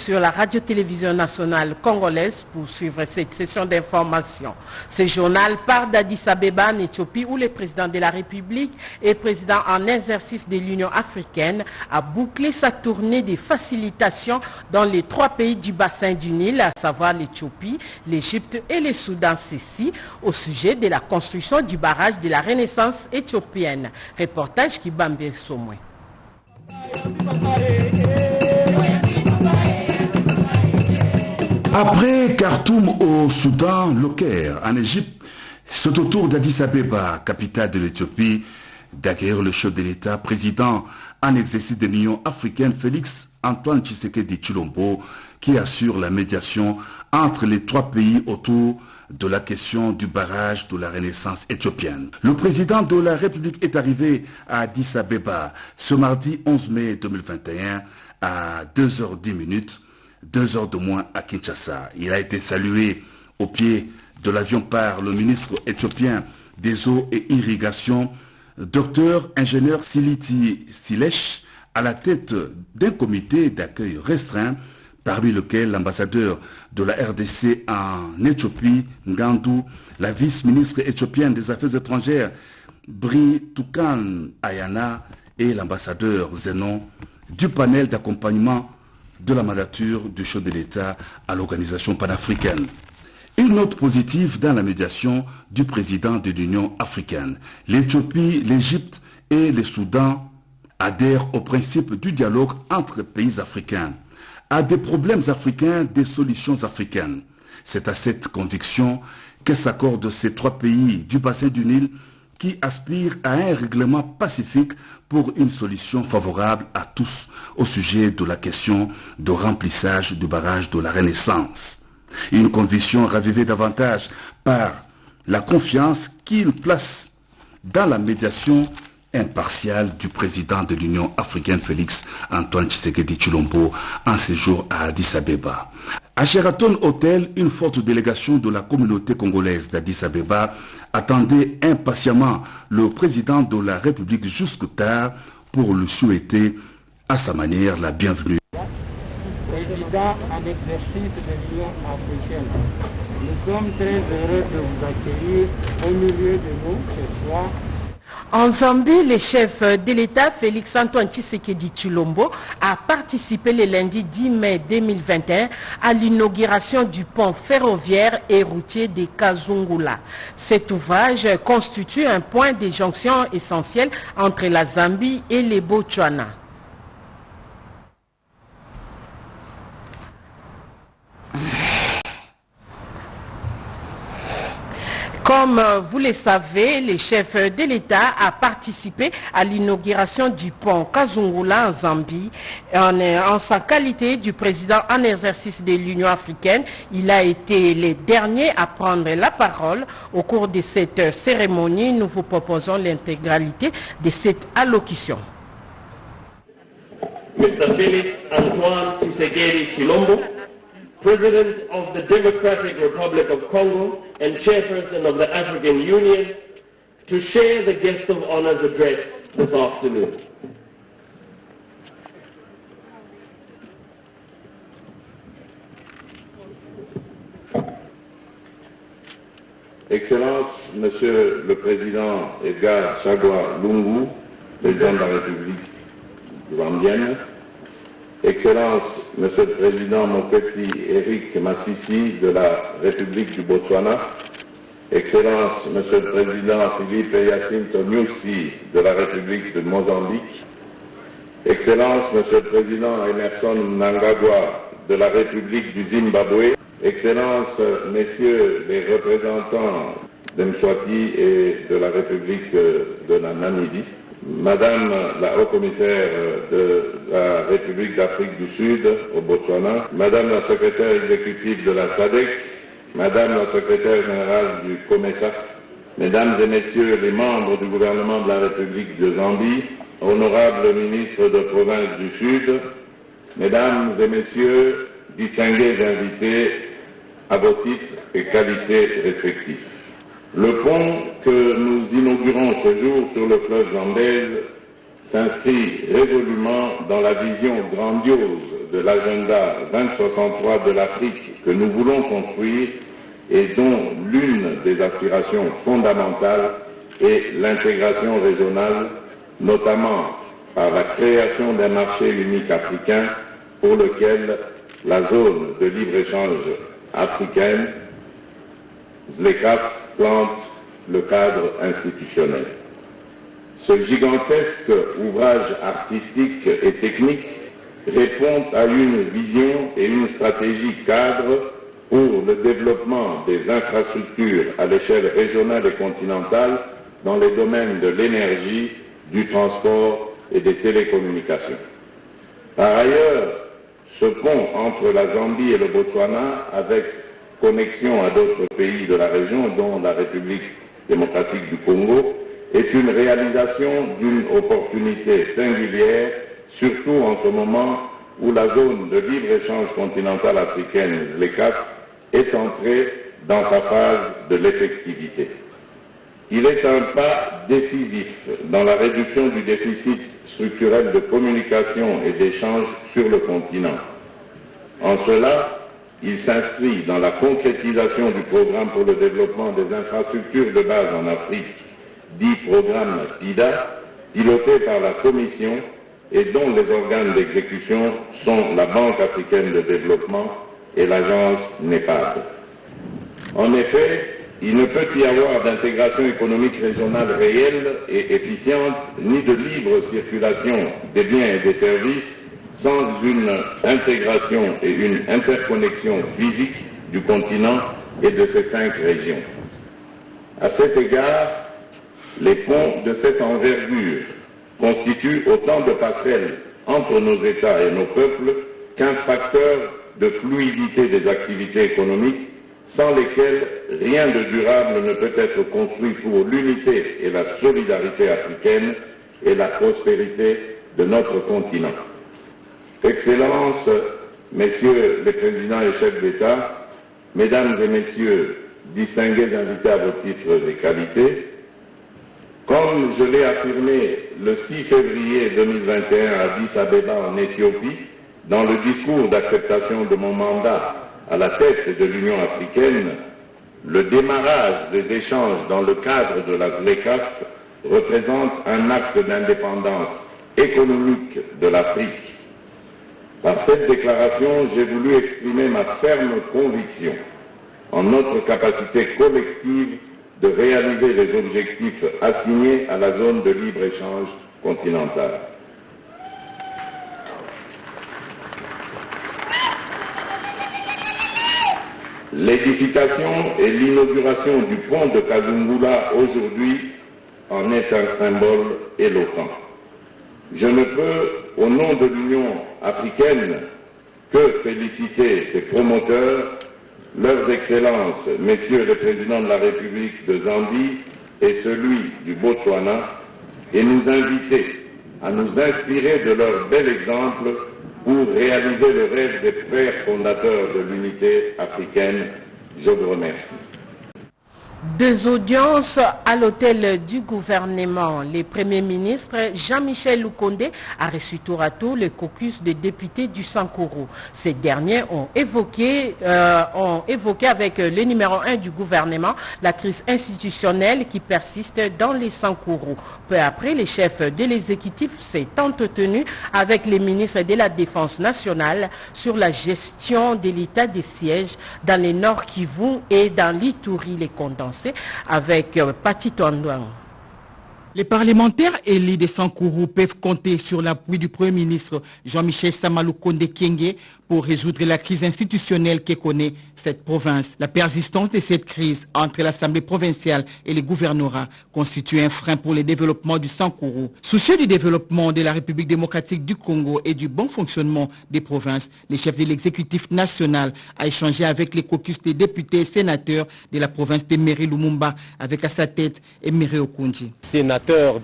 sur la radio-télévision nationale congolaise pour suivre cette session d'information. Ce journal part d'Addis Abeba en Éthiopie où le président de la République et président en exercice de l'Union africaine a bouclé sa tournée de facilitation dans les 3 pays du bassin du Nil, à savoir l'Éthiopie, l'Égypte et le Soudan, ceci au sujet de la construction du barrage de la Renaissance éthiopienne. Reportage Kibambe Somwe. Après Khartoum au Soudan, le Caire en Égypte, c'est au tour d'Addis Abeba, capitale de l'Éthiopie, d'accueillir le chef de l'État, président en exercice de l'Union africaine, Félix Antoine Tshisekedi Tshilombo, qui assure la médiation entre les 3 pays autour de la question du barrage de la Renaissance éthiopienne. Le président de la République est arrivé à Addis Abeba ce mardi 11 mai 2021 à 2h10, 2 heures de moins à Kinshasa. Il a été salué au pied de l'avion par le ministre éthiopien des eaux et irrigation, docteur ingénieur Siliti Silesh, à la tête d'un comité d'accueil restreint, parmi lequel l'ambassadeur de la RDC en Éthiopie, Ngandou, la vice-ministre éthiopienne des Affaires étrangères, Britukan Ayana, et l'ambassadeur Zenon, du panel d'accompagnement de la mandature du chef de l'État à l'organisation panafricaine. Une note positive dans la médiation du président de l'Union africaine. L'Éthiopie, l'Égypte et le Soudan adhèrent au principe du dialogue entre pays africains. À des problèmes africains, des solutions africaines. C'est à cette conviction que s'accordent ces 3 pays du bassin du Nil qui aspirent à un règlement pacifique pour une solution favorable à tous au sujet de la question de remplissage du barrage de la Renaissance. Une conviction ravivée davantage par la confiance qu'il place dans la médiation impartiale du président de l'Union africaine Félix Antoine Tshisekedi Tshilombo en séjour à Addis Abeba. À Sheraton Hotel, une forte délégation de la communauté congolaise d'Addis Abeba attendait impatiemment le président de la République jusque tard pour lui souhaiter à sa manière la bienvenue. Président en exercice de l'Union africaine, nous sommes très heureux de vous accueillir au milieu de nous ce soir. En Zambie, le chef de l'État, Félix Antoine Tshisekedi Tshilombo, a participé le lundi 10 mai 2021 à l'inauguration du pont ferroviaire et routier de Kazungula. Cet ouvrage constitue un point de jonction essentiel entre la Zambie et le Botswana. Comme vous le savez, le chef de l'État a participé à l'inauguration du pont Kazungula en Zambie. En sa qualité du président en exercice de l'Union africaine, il a été le dernier à prendre la parole. Au cours de cette cérémonie, nous vous proposons l'intégralité de cette allocution. Mr. Félix Antoine Tshisekedi Tshilombo, President of the Democratic Republic of Congo and Chairperson of the African Union, to share the guest of honor's address this afternoon. Excellence, Monsieur le Président Edgar Chagwa Lungu, Président de la République zambienne, Excellence, Monsieur le Président Mokgweetsi Eric Masisi de la République du Botswana, Excellence, Monsieur le Président Philippe Jacinto Nyusi de la République de Mozambique, Excellence, Monsieur le Président Emerson Mnangagwa de la République du Zimbabwe, Excellence, Messieurs les représentants de Mswati et de la République de la Namibie, Madame la haut-commissaire de la République d'Afrique du Sud au Botswana, Madame la secrétaire exécutive de la SADC, Madame la secrétaire générale du COMESA, Mesdames et Messieurs les membres du gouvernement de la République de Zambie, honorables ministres de province du Sud, Mesdames et Messieurs, distingués invités à vos titres et qualités respectifs. Le pont que nous inaugurons ce jour sur le fleuve Zambèze s'inscrit résolument dans la vision grandiose de l'agenda 2063 de l'Afrique que nous voulons construire et dont l'une des aspirations fondamentales est l'intégration régionale, notamment par la création d'un marché unique africain pour lequel la zone de libre-échange africaine, ZLECAf, plante le cadre institutionnel. Ce gigantesque ouvrage artistique et technique répond à une vision et une stratégie cadre pour le développement des infrastructures à l'échelle régionale et continentale dans les domaines de l'énergie, du transport et des télécommunications. Par ailleurs, ce pont entre la Zambie et le Botswana, avec connexion à d'autres pays de la région, dont la République démocratique du Congo, est une réalisation d'une opportunité singulière, surtout en ce moment où la zone de libre-échange continentale africaine, ZLECAf, est entrée dans sa phase de l'effectivité. Il est un pas décisif dans la réduction du déficit structurel de communication et d'échange sur le continent. En cela, il s'inscrit dans la concrétisation du programme pour le développement des infrastructures de base en Afrique, dit programme PIDA, piloté par la Commission et dont les organes d'exécution sont la Banque africaine de développement et l'agence NEPAD. En effet, il ne peut y avoir d'intégration économique régionale réelle et efficiente, ni de libre circulation des biens et des services sans une intégration et une interconnexion physique du continent et de ses 5 régions. À cet égard, les ponts de cette envergure constituent autant de passerelles entre nos États et nos peuples qu'un facteur de fluidité des activités économiques sans lesquelles rien de durable ne peut être construit pour l'unité et la solidarité africaine et la prospérité de notre continent. Excellences, Messieurs les Présidents et chefs d'État, Mesdames et Messieurs, distingués invités à vos titres et qualités, comme je l'ai affirmé le 6 février 2021 à Addis Abeba en Éthiopie, dans le discours d'acceptation de mon mandat à la tête de l'Union africaine, le démarrage des échanges dans le cadre de la ZLECAf représente un acte d'indépendance économique de l'Afrique. Par cette déclaration, j'ai voulu exprimer ma ferme conviction en notre capacité collective de réaliser les objectifs assignés à la zone de libre-échange continentale. L'édification et l'inauguration du pont de Kazungula aujourd'hui en est un symbole éloquent. Je ne peux, au nom de l'Union africaine, que féliciter ses promoteurs, leurs excellences, messieurs les présidents de la République de Zambie et celui du Botswana, et nous inviter à nous inspirer de leur bel exemple pour réaliser le rêve des pères fondateurs de l'unité africaine. Je vous remercie. Deux audiences à l'hôtel du gouvernement. Le Premier ministre Jean-Michel Lukonde a reçu tour à tour le caucus des députés du Sankourou. Ces derniers ont évoqué avec le numéro 1 du gouvernement la crise institutionnelle qui persiste dans les Sankourou. Peu après, les chefs de l'exécutif s'est entretenu avec les ministres de la Défense nationale sur la gestion de l'état des sièges dans les Nord Kivu et dans l'Ituri, les condensés, avec Pati Tondouan. Les parlementaires élus de Sankourou peuvent compter sur l'appui du Premier ministre Jean-Michel Lukonde Kyenge pour résoudre la crise institutionnelle que connaît cette province. La persistance de cette crise entre l'Assemblée provinciale et le gouvernorat constitue un frein pour le développement du Sankourou. Soucieux du développement de la République démocratique du Congo et du bon fonctionnement des provinces, le chef de l'exécutif national a échangé avec les caucus des députés et sénateurs de la province de Meri Lumumba, avec à sa tête Emery Okunji.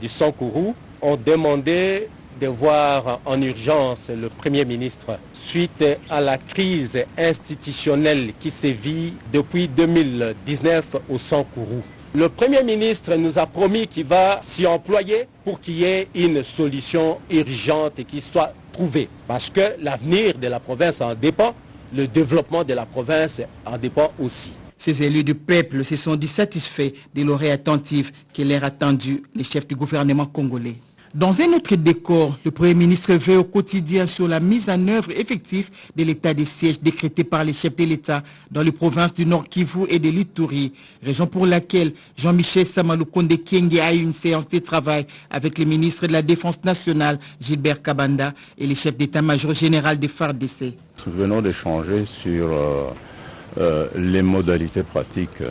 Du Sankourou ont demandé de voir en urgence le Premier ministre suite à la crise institutionnelle qui sévit depuis 2019 au Sankourou. Le Premier ministre nous a promis qu'il va s'y employer pour qu'il y ait une solution urgente et qui soit trouver. Parce que l'avenir de la province en dépend, le développement de la province en dépend aussi. Ces élus du peuple se sont dit satisfaits de l'oreille attentive que leur a tendu les chefs du gouvernement congolais. Dans un autre décor, le Premier ministre veille au quotidien sur la mise en œuvre effective de l'état de siège décrété par les chefs de l'État dans les provinces du Nord Kivu et de l'Ituri, raison pour laquelle Jean-Michel Samalukonde Kyenge a eu une séance de travail avec les ministres de la Défense nationale, Gilbert Kabanda, et les chefs d'état-major général des FARDC. Nous venons d'échanger sur les modalités pratiques,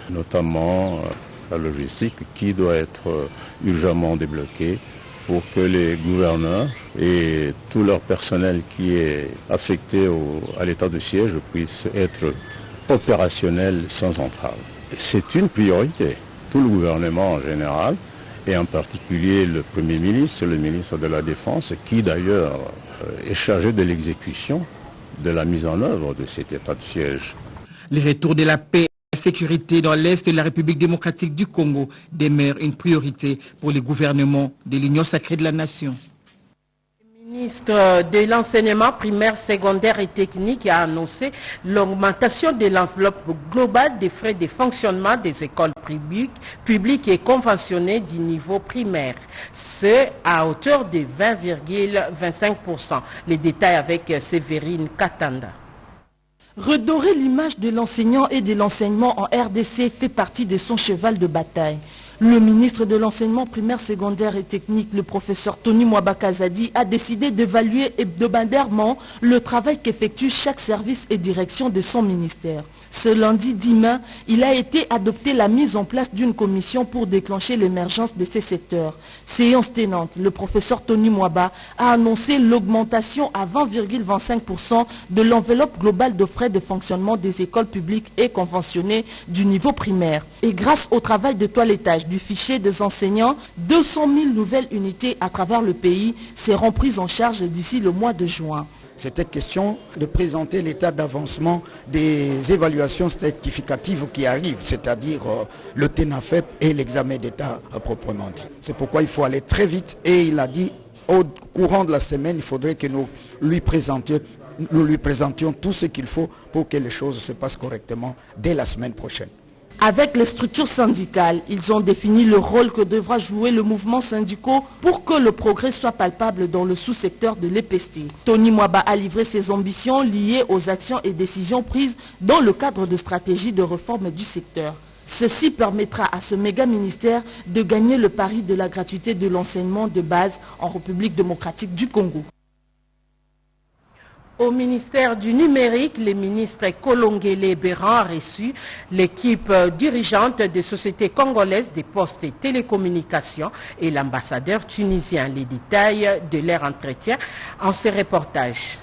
notamment la logistique qui doit être urgemment débloquée pour que les gouverneurs et tout leur personnel qui est affecté à l'état de siège puisse être opérationnel sans entrave. C'est une priorité. Tout le gouvernement en général et en particulier le Premier ministre, le ministre de la Défense, qui d'ailleurs est chargé de l'exécution de la mise en œuvre de cet état de siège. Le retour de la paix et la sécurité dans l'Est de la République démocratique du Congo demeure une priorité pour le gouvernement de l'Union sacrée de la nation. Le ministre de l'enseignement primaire, secondaire et technique a annoncé l'augmentation de l'enveloppe globale des frais de fonctionnement des écoles publiques et conventionnées du niveau primaire. C'est à hauteur de 20,25%. Les détails avec Séverine Katanda. Redorer l'image de l'enseignant et de l'enseignement en RDC fait partie de son cheval de bataille. Le ministre de l'enseignement primaire, secondaire et technique, le professeur Tony Mwaba Kazadi, a décidé d'évaluer hebdomadairement le travail qu'effectue chaque service et direction de son ministère. Ce lundi 10 mai, il a été adopté la mise en place d'une commission pour déclencher l'émergence de ces secteurs. Séance tenante, le professeur Tony Mwaba a annoncé l'augmentation à 20,25% de l'enveloppe globale de frais de fonctionnement des écoles publiques et conventionnées du niveau primaire. Et grâce au travail de toilettage du fichier des enseignants, 200 000 nouvelles unités à travers le pays seront prises en charge d'ici le mois de juin. C'était question de présenter l'état d'avancement des évaluations certificatives qui arrivent, c'est-à-dire le TENAFEP et l'examen d'État proprement dit. C'est pourquoi il faut aller très vite et il a dit au courant de la semaine, il faudrait que nous lui présentions tout ce qu'il faut pour que les choses se passent correctement dès la semaine prochaine. Avec les structures syndicales, ils ont défini le rôle que devra jouer le mouvement syndical pour que le progrès soit palpable dans le sous-secteur de l'EPST. Tony Mwaba a livré ses ambitions liées aux actions et décisions prises dans le cadre de stratégies de réforme du secteur. Ceci permettra à ce méga-ministère de gagner le pari de la gratuité de l'enseignement de base en République démocratique du Congo. Au ministère du numérique, le ministre Kolongele Béran a reçu l'équipe dirigeante des sociétés congolaises des postes et télécommunications et l'ambassadeur tunisien. Les détails de leur entretien en ce reportage.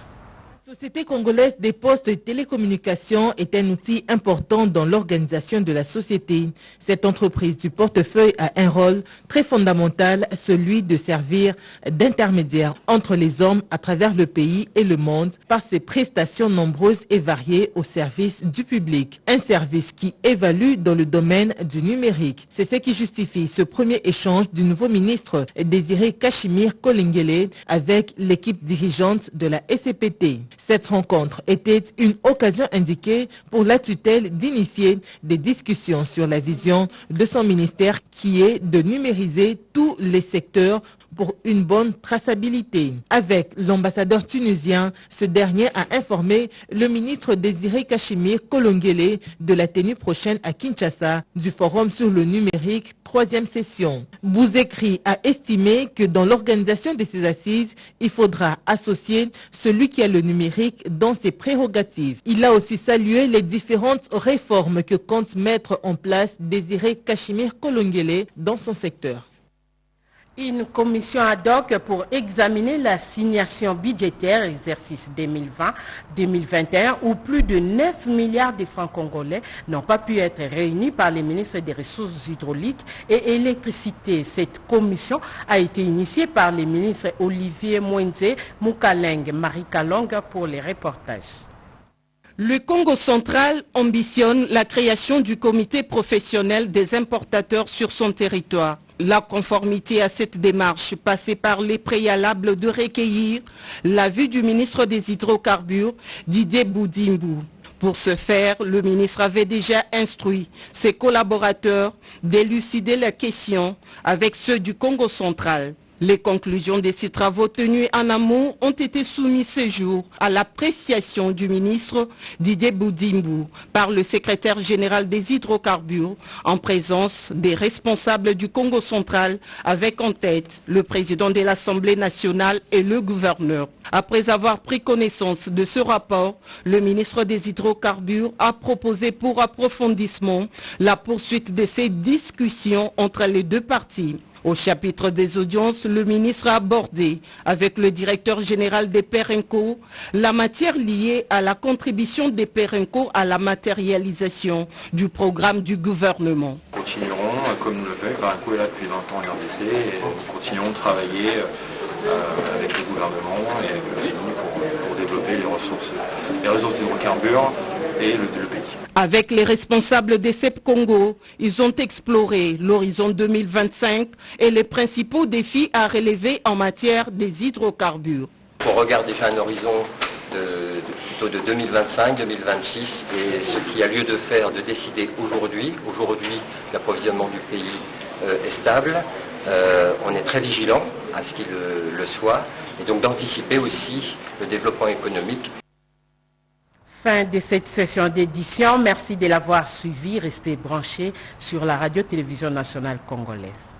La Société congolaise des postes et télécommunications est un outil important dans l'organisation de la société. Cette entreprise du portefeuille a un rôle très fondamental, celui de servir d'intermédiaire entre les hommes à travers le pays et le monde par ses prestations nombreuses et variées au service du public. Un service qui évalue dans le domaine du numérique. C'est ce qui justifie ce premier échange du nouveau ministre Désiré Kachimir Kolengele avec l'équipe dirigeante de la SCPT. Cette rencontre était une occasion indiquée pour la tutelle d'initier des discussions sur la vision de son ministère qui est de numériser tous les secteurs pour une bonne traçabilité. Avec l'ambassadeur tunisien, ce dernier a informé le ministre Désiré Kachimir Kolongele de la tenue prochaine à Kinshasa du forum sur le numérique, 3e session. Bouzekri a estimé que dans l'organisation de ces assises, il faudra associer celui qui a le numérique dans ses prérogatives. Il a aussi salué les différentes réformes que compte mettre en place Désiré Kachimir Kolongele dans son secteur. Une commission ad hoc pour examiner l'assignation budgétaire exercice 2020-2021 où plus de 9 milliards de francs congolais n'ont pas pu être réunis par les ministres des Ressources hydrauliques et électricité. Cette commission a été initiée par les ministres Olivier Mwenze, Moukaleng, Marie Kalong pour les reportages. Le Congo central ambitionne la création du comité professionnel des importateurs sur son territoire. La conformité à cette démarche passait par les préalables de recueillir l'avis du ministre des Hydrocarbures, Didier Boudimbo. Pour ce faire, le ministre avait déjà instruit ses collaborateurs d'élucider la question avec ceux du Congo central. Les conclusions de ces travaux tenus en amont ont été soumises ce jour à l'appréciation du ministre Didier Boudimbo par le secrétaire général des hydrocarbures en présence des responsables du Congo central avec en tête le président de l'Assemblée nationale et le gouverneur. Après avoir pris connaissance de ce rapport, le ministre des hydrocarbures a proposé pour approfondissement la poursuite de ces discussions entre les deux parties. Au chapitre des audiences, le ministre a abordé avec le directeur général des Perenco la matière liée à la contribution des Perenco à la matérialisation du programme du gouvernement. Nous continuerons, comme nous le fait, Perenco est là depuis 20 ans en RDC, et nous continuerons de travailler avec le gouvernement et avec le pays pour développer les ressources d'hydrocarbures et le pays. Avec les responsables des CEP Congo, ils ont exploré l'horizon 2025 et les principaux défis à relever en matière des hydrocarbures. On regarde déjà un horizon plutôt de 2025-2026 et ce qu'il y a lieu de faire, de décider aujourd'hui. Aujourd'hui, l'approvisionnement du pays est stable. On est très vigilant à ce qu'il le soit et donc d'anticiper aussi le développement économique. Fin de cette session d'édition. Merci de l'avoir suivi. Restez branchés sur la radio-télévision nationale congolaise.